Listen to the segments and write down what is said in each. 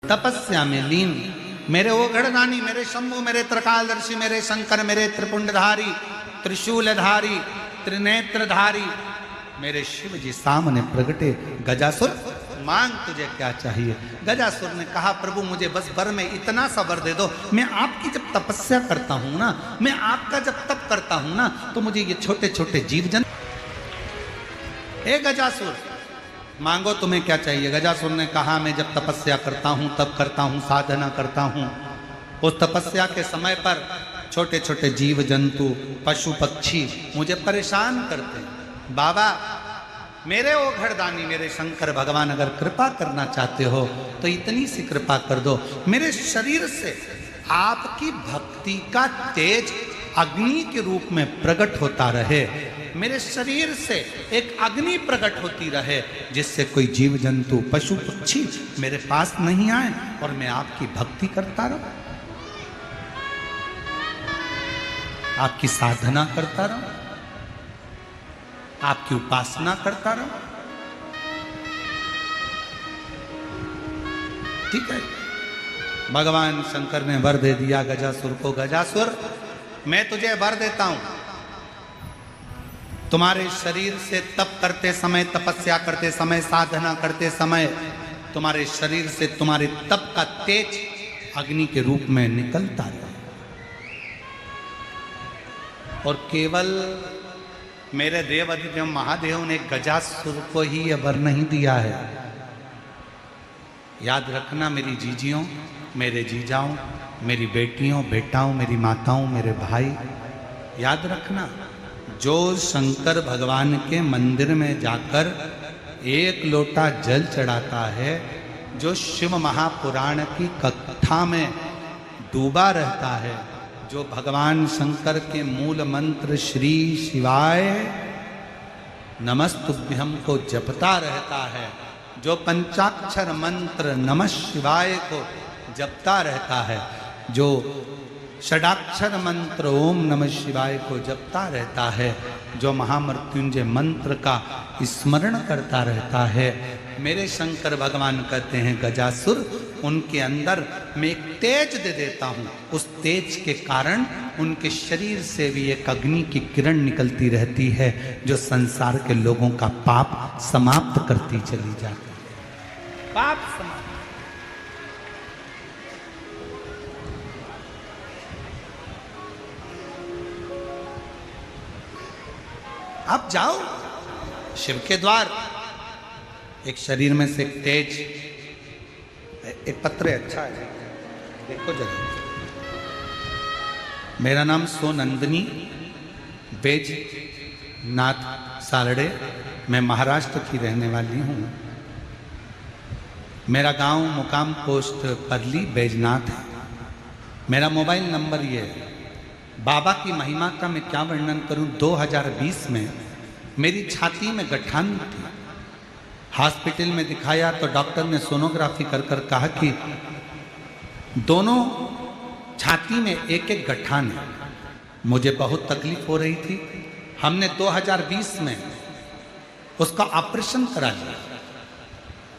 तपस्या में लीन। मेरे ओघड़दानी, मेरे शंभु, मेरे त्रिकालदर्शी, मेरे शंकर, मेरे त्रिपुंडधारी, त्रिशूलधारी, त्रिनेत्रधारी, मेरे शिव जी सामने प्रगटे। गजासुर मांग तुझे क्या चाहिए। गजासुर ने कहा प्रभु मुझे बस वर में इतना सा वर दे दो, मैं आपकी जब तपस्या करता हूं ना, मैं आपका जब तप करता हूं ना, तो मुझे ये छोटे छोटे जीव जन। हे गजासुर मांगो तुम्हें क्या चाहिए। गजासुर ने कहा मैं जब तपस्या करता हूं, तप करता हूं, साधना करता हूं, उस तपस्या के समय पर छोटे छोटे जीव जंतु, पशु पक्षी मुझे परेशान करते हैं। बाबा मेरे ओघड़दानी, मेरे शंकर भगवान अगर कृपा करना चाहते हो तो इतनी सी कृपा कर दो, मेरे शरीर से आपकी भक्ति का तेज अग्नि के रूप में प्रकट होता रहे, मेरे शरीर से एक अग्नि प्रकट होती रहे, जिससे कोई जीव जंतु पशु पक्षी मेरे पास नहीं आए और मैं आपकी भक्ति करता रहूं, आपकी साधना करता रहूं, आपकी उपासना करता रहूं। ठीक है, भगवान शंकर ने वर दे दिया गजासुर को। गजासुर मैं तुझे वर देता हूं, तुम्हारे शरीर से तप करते समय, तपस्या करते समय, साधना करते समय, तुम्हारे शरीर से तुम्हारे तप का तेज अग्नि के रूप में निकलता रहे, और केवल मेरे देव अधिदेव महादेव ने गजासुर को ही यह वर नहीं दिया है। याद रखना मेरी जीजियों, मेरे जीजाओं, मेरी बेटियों, बेटाओं, मेरी माताओं, मेरे भाई, याद रखना जो शंकर भगवान के मंदिर में जाकर एक लोटा जल चढ़ाता है, जो शिव महापुराण की कथा में डूबा रहता है, जो भगवान शंकर के मूल मंत्र श्री शिवाय नमस्तुभ्यं को जपता रहता है, जो पंचाक्षर मंत्र नमः शिवाय को जपता रहता है, जो षडाक्षर मंत्र ओम नमः शिवाय को जपता रहता है, जो महामृत्युंजय मंत्र का स्मरण करता रहता है, मेरे शंकर भगवान कहते हैं गजासुर उनके अंदर मैं एक तेज दे देता हूं, उस तेज के कारण उनके शरीर से भी एक अग्नि की किरण निकलती रहती है, जो संसार के लोगों का पाप समाप्त करती चली जाती है। पाप समाप्त। आप जाओ शिव के द्वार, एक शरीर में से एक तेज, एक पत्र अच्छा है, देखो जरा। मेरा नाम सोनंदनी बैजनाथ सालड़े, मैं महाराष्ट्र की रहने वाली हूँ। मेरा गांव मुकाम पोस्ट परली बैजनाथ है। मेरा मोबाइल नंबर ये है। बाबा की महिमा का मैं क्या वर्णन करूं। 2020 में मेरी छाती में गठान थी, हॉस्पिटल में दिखाया तो डॉक्टर ने सोनोग्राफी कर कर कहा कि दोनों छाती में एक एक गठान है। मुझे बहुत तकलीफ हो रही थी। हमने 2020 में उसका ऑपरेशन करा लिया।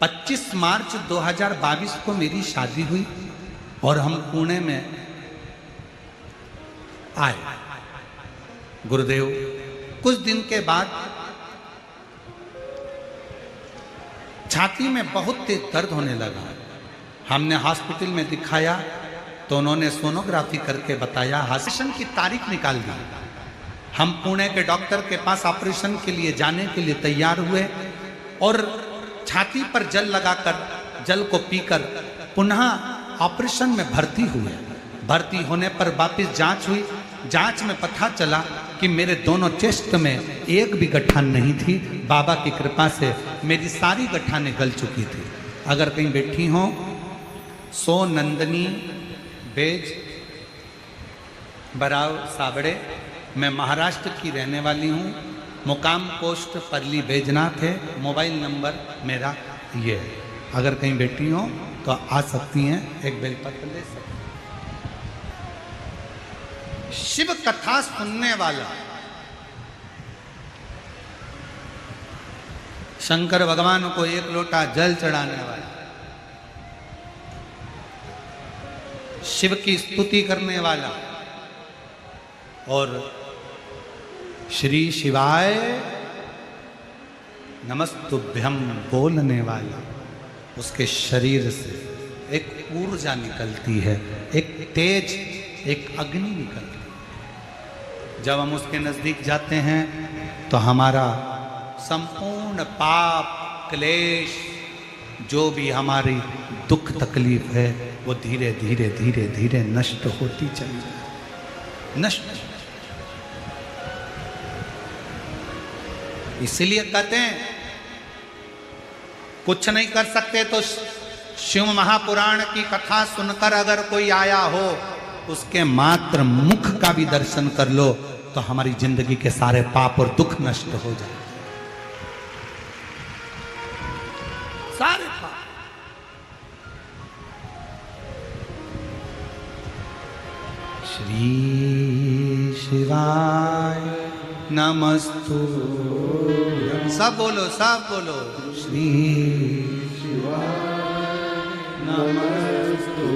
25 मार्च 2022 को मेरी शादी हुई और हम पुणे में आए। गुरुदेव कुछ दिन के बाद छाती में बहुत तेज दर्द होने लगा। हमने हॉस्पिटल में दिखाया तो उन्होंने सोनोग्राफी करके बताया, ऑपरेशन की तारीख निकाल दी। हम पुणे के डॉक्टर के पास ऑपरेशन के लिए जाने के लिए तैयार हुए और छाती पर जल लगाकर, जल को पीकर पुनः ऑपरेशन में भर्ती हुए। भर्ती होने पर वापस जांच हुई। जांच में पता चला कि मेरे दोनों चेस्ट में एक भी गठान नहीं थी। बाबा की कृपा से मेरी सारी गठानें गल चुकी थी। अगर कहीं बैठी हो, सोनंदनी बैज बराव साबड़े, मैं महाराष्ट्र की रहने वाली हूँ। मुकाम पोस्ट परली बैजनाथ है। मोबाइल नंबर मेरा ये है। अगर कहीं बैठी हो तो आ सकती हैं, एक बेलपत्र ले सकती। शिव कथा सुनने वाला, शंकर भगवान को एक लोटा जल चढ़ाने वाला, शिव की स्तुति करने वाला और श्री शिवाय नमस्तुभ्यम बोलने वाला, उसके शरीर से एक ऊर्जा निकलती है, एक तेज, एक अग्नि निकलती है। जब हम उसके नजदीक जाते हैं तो हमारा संपूर्ण पाप क्लेश, जो भी हमारी दुख तकलीफ है, वो धीरे धीरे धीरे धीरे नष्ट होती चली जाए, नष्ट। इसलिए कहते हैं कुछ नहीं कर सकते तो शिव महापुराण की कथा सुनकर अगर कोई आया हो, उसके मात्र मुख का भी दर्शन कर लो तो हमारी जिंदगी के सारे पाप और दुख नष्ट हो जाए, सारे पाप। श्री शिवाय नमस्तु, सब बोलो, सब बोलो। श्री शिवाय नमस्तु,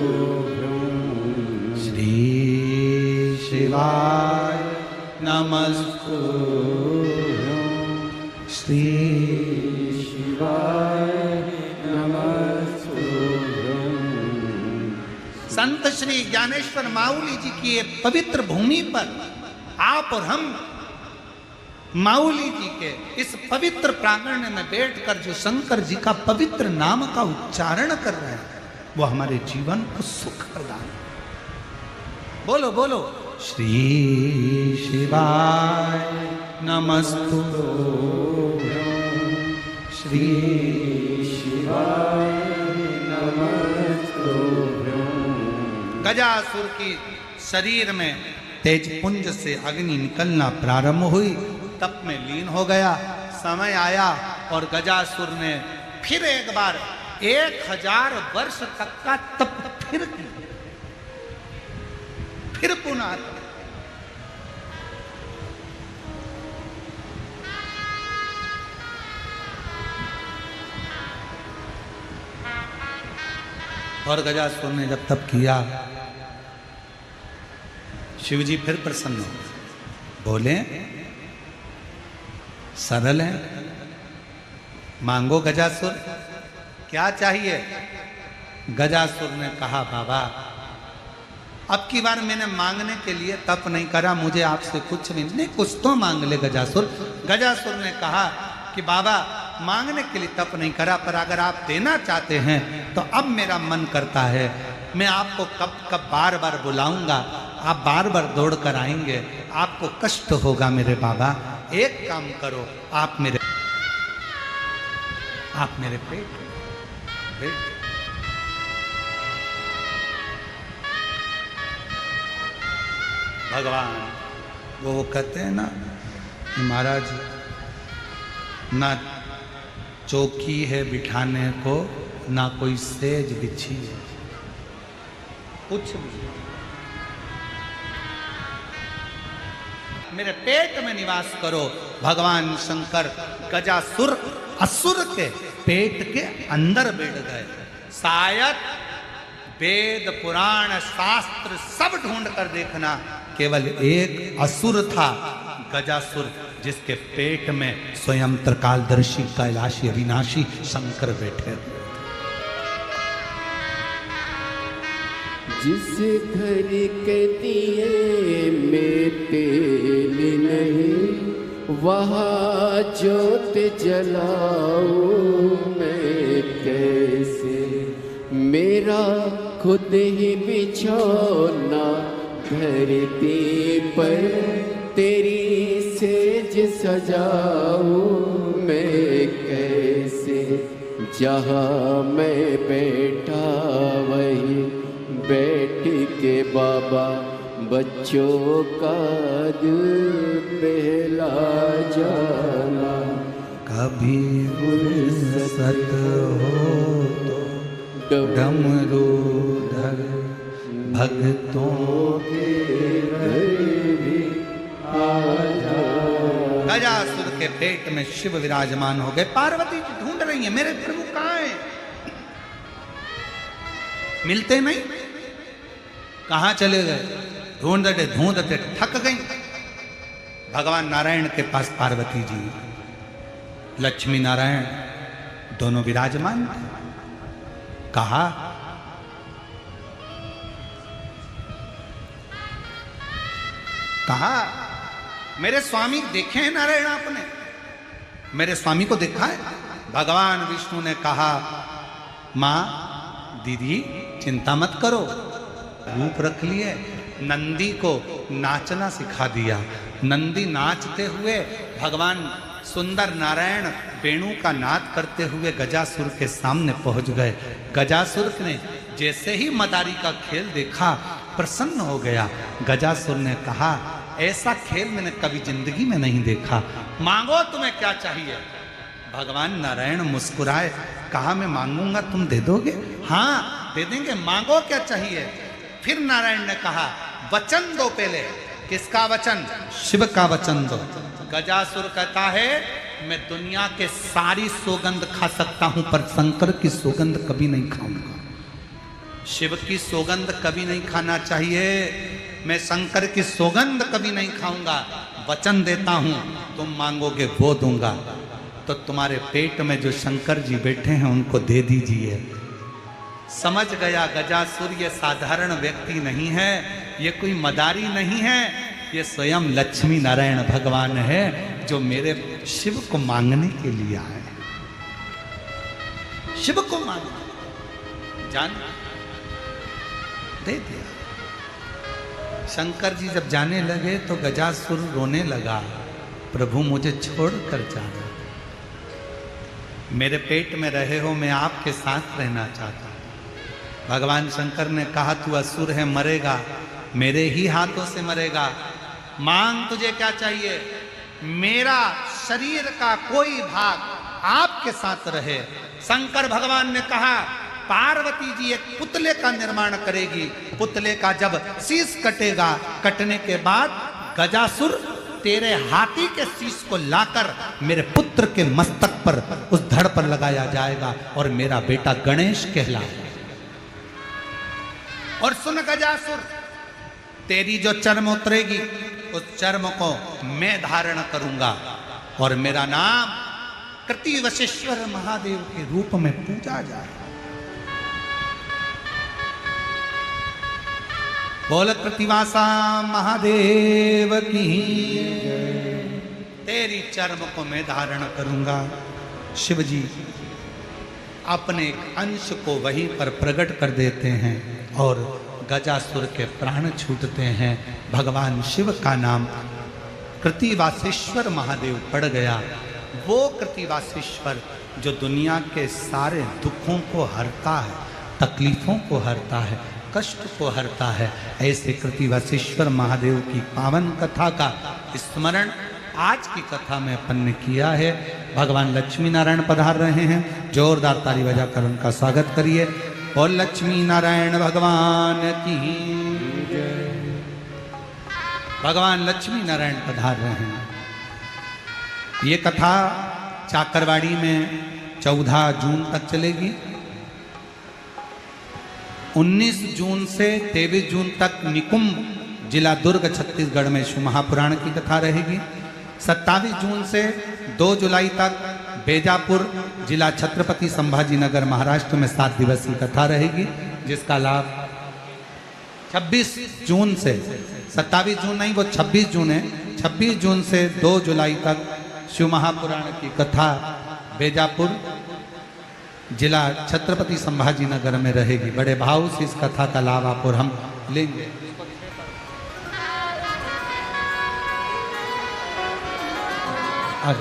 श्री शिवाय नमस्तु, श्री शिवाय नमस्तु। संत श्री ज्ञानेश्वर माउली जी की ये पवित्र भूमि पर आप और हम माउली जी के इस पवित्र प्रांगण में बैठकर जो शंकर जी का पवित्र नाम का उच्चारण कर रहे हैं, वो हमारे जीवन को सुख प्रदान। बोलो बोलो, श्री शिवाय नमस्तु, श्री शिवाय नमस्तु। गजासुर की शरीर में तेज पुंज से अग्नि निकलना प्रारंभ हुई, तप में लीन हो गया। समय आया और गजासुर ने फिर एक बार 1000 वर्ष तक का तप फिर किया, फिर पुनः। और गजासुर ने जब तप किया, शिव जी फिर प्रसन्न हो, बोले सरल है, मांगो गजासुर, क्या चाहिए? गजासुर ने कहा बाबा, अब की बार मैंने मांगने के लिए तप नहीं करा, मुझे आपसे कुछ नहीं, कुछ तो मांग ले गजासुर। गजासुर ने कहा कि बाबा मांगने के लिए तप नहीं करा, पर अगर आप देना चाहते हैं तो अब मेरा मन करता है, मैं आपको कब कब बार बार बुलाऊंगा, आप बार बार दौड़ कर आएंगे, आपको कष्ट होगा मेरे बाबा। एक काम करो, आप मेरे पेट भगवान वो कहते हैं ना कि महाराज ना चौकी है बिठाने को, ना कोई सेज बिछी है, कुछ भी। मेरे पेट में निवास करो। भगवान शंकर गजासुर असुर के पेट के अंदर बैठ गए। शायद वेद पुराण शास्त्र सब ढूंढ कर देखना, केवल एक असुर था गजासुर, जिसके पेट में स्वयं त्रिकालदर्शी कैलाशी अविनाशी शंकर बैठे। जिस घर के दिए में तेल नहीं, वहाँ ज्योत जलाऊं मैं कैसे? मेरा खुद ही बिछौना धरती पर तेरी सेज सजाऊं मैं कैसे? जहाँ मैं बैठा वही बैठ के बाबा बच्चों का दिल बहला जाना। कभी फुर्सत हो तो डमरूधर भक्तों के घर भी आ जाना। गजासुर के पेट में शिव विराजमान हो गए। पार्वती जी ढूंढ रही है, मेरे प्रभु कहाँ हैं, मिलते नहीं। कहाँ चले गए? ढूंढते ढूंढते थक गई। भगवान नारायण के पास पार्वती जी, लक्ष्मी नारायण दोनों विराजमान थे। कहा मेरे स्वामी देखे हैं नारायण आपने? मेरे स्वामी को देखा है? भगवान विष्णु ने कहा, मां दीदी चिंता मत करो, रूप रख लिए। नंदी को नाचना सिखा दिया। नंदी नाचते हुए भगवान सुंदर नारायण वेणु का नाद करते हुए गजासुर के सामने पहुंच गए। गजासुर ने जैसे ही मदारी का खेल देखा प्रसन्न हो गया। गजासुर ने कहा, ऐसा खेल मैंने कभी जिंदगी में नहीं देखा, मांगो तुम्हें क्या चाहिए। भगवान नारायण मुस्कुराए, कहा मैं मांगूंगा तुम दे दोगे? हाँ दे देंगे, मांगो क्या चाहिए। फिर नारायण ने कहा, वचन दो पहले। किसका वचन? शिव का वचन दो। गजासुर कहता है, मैं दुनिया के सारी सौगंध खा सकता हूं पर शंकर की सौगंध कभी नहीं खाऊंगा। शिव की सौगंध कभी नहीं खाना चाहिए, मैं शंकर की सौगंध कभी नहीं खाऊंगा। वचन देता हूं, तुम मांगोगे वो दूंगा। तो तुम्हारे पेट में जो शंकर जी बैठे हैं उनको दे दीजिए। समझ गया गजासुर ये साधारण व्यक्ति नहीं है, ये कोई मदारी नहीं है, ये स्वयं लक्ष्मी नारायण भगवान है जो मेरे शिव को मांगने के लिए आए। शिव को मांगने जान दे दिया। शंकर जी जब जाने लगे तो गजासुर रोने लगा, प्रभु मुझे छोड़कर जाना, मेरे पेट में रहे हो, मैं आपके साथ रहना चाहता हूं। भगवान शंकर ने कहा, तू असुर है, मरेगा, मेरे ही हाथों से मरेगा। मांग तुझे क्या चाहिए? मेरा शरीर का कोई भाग आपके साथ रहे। शंकर भगवान ने कहा, पार्वती जी एक पुतले का निर्माण करेगी। पुतले का जब शीश कटेगा, कटने के बाद गजासुर तेरे हाथी के शीश को लाकर मेरे पुत्र के मस्तक पर, उस धड़ पर लगाया जाएगा और मेरा बेटा गणेश कहलाएगा। और सुन गजासुर, तेरी जो चर्म उतरेगी उस चर्म को मैं धारण करूंगा और मेरा नाम कृतिवशेश्वर महादेव के रूप में पूजा जाए। बोल कृतिवासा महादेव की, तेरी चर्म को मैं धारण करूंगा। शिव जी अपने एक अंश को वहीं पर प्रकट कर देते हैं और गजासुर के प्राण छूटते हैं। भगवान शिव का नाम कृतिवासेश्वर महादेव पड़ गया। वो कृतिवासेश्वर जो दुनिया के सारे दुखों को हरता है, तकलीफों को हरता है, कष्ट को हरता है। ऐसे कृतिवासेश्वर महादेव की पावन कथा का स्मरण आज की कथा में अपन ने किया है। भगवान लक्ष्मी नारायण पधार रहे हैं, जोरदार ताली बजाकर उनका स्वागत करिए। और लक्ष्मी नारायण भगवान की जय। भगवान लक्ष्मी नारायण पधार रहे हैं। ये कथा चाकरवाड़ी में 14 जून तक चलेगी। 19 जून से 23 जून तक निकुंभ जिला दुर्ग छत्तीसगढ़ में शिव महापुराण की कथा रहेगी। 27 जून से 2 जुलाई तक बेजापुर जिला छत्रपति संभाजी नगर महाराष्ट्र में 7 दिवसीय कथा रहेगी, जिसका लाभ 26 जून से, 27 जून नहीं वो 26 जून है, 26 जून से 2 जुलाई तक शिव महापुराण की कथा बेजापुर जिला छत्रपति संभाजी नगर में रहेगी। बड़े भाव से इस कथा का लाभ आप और हम लेंगे। आज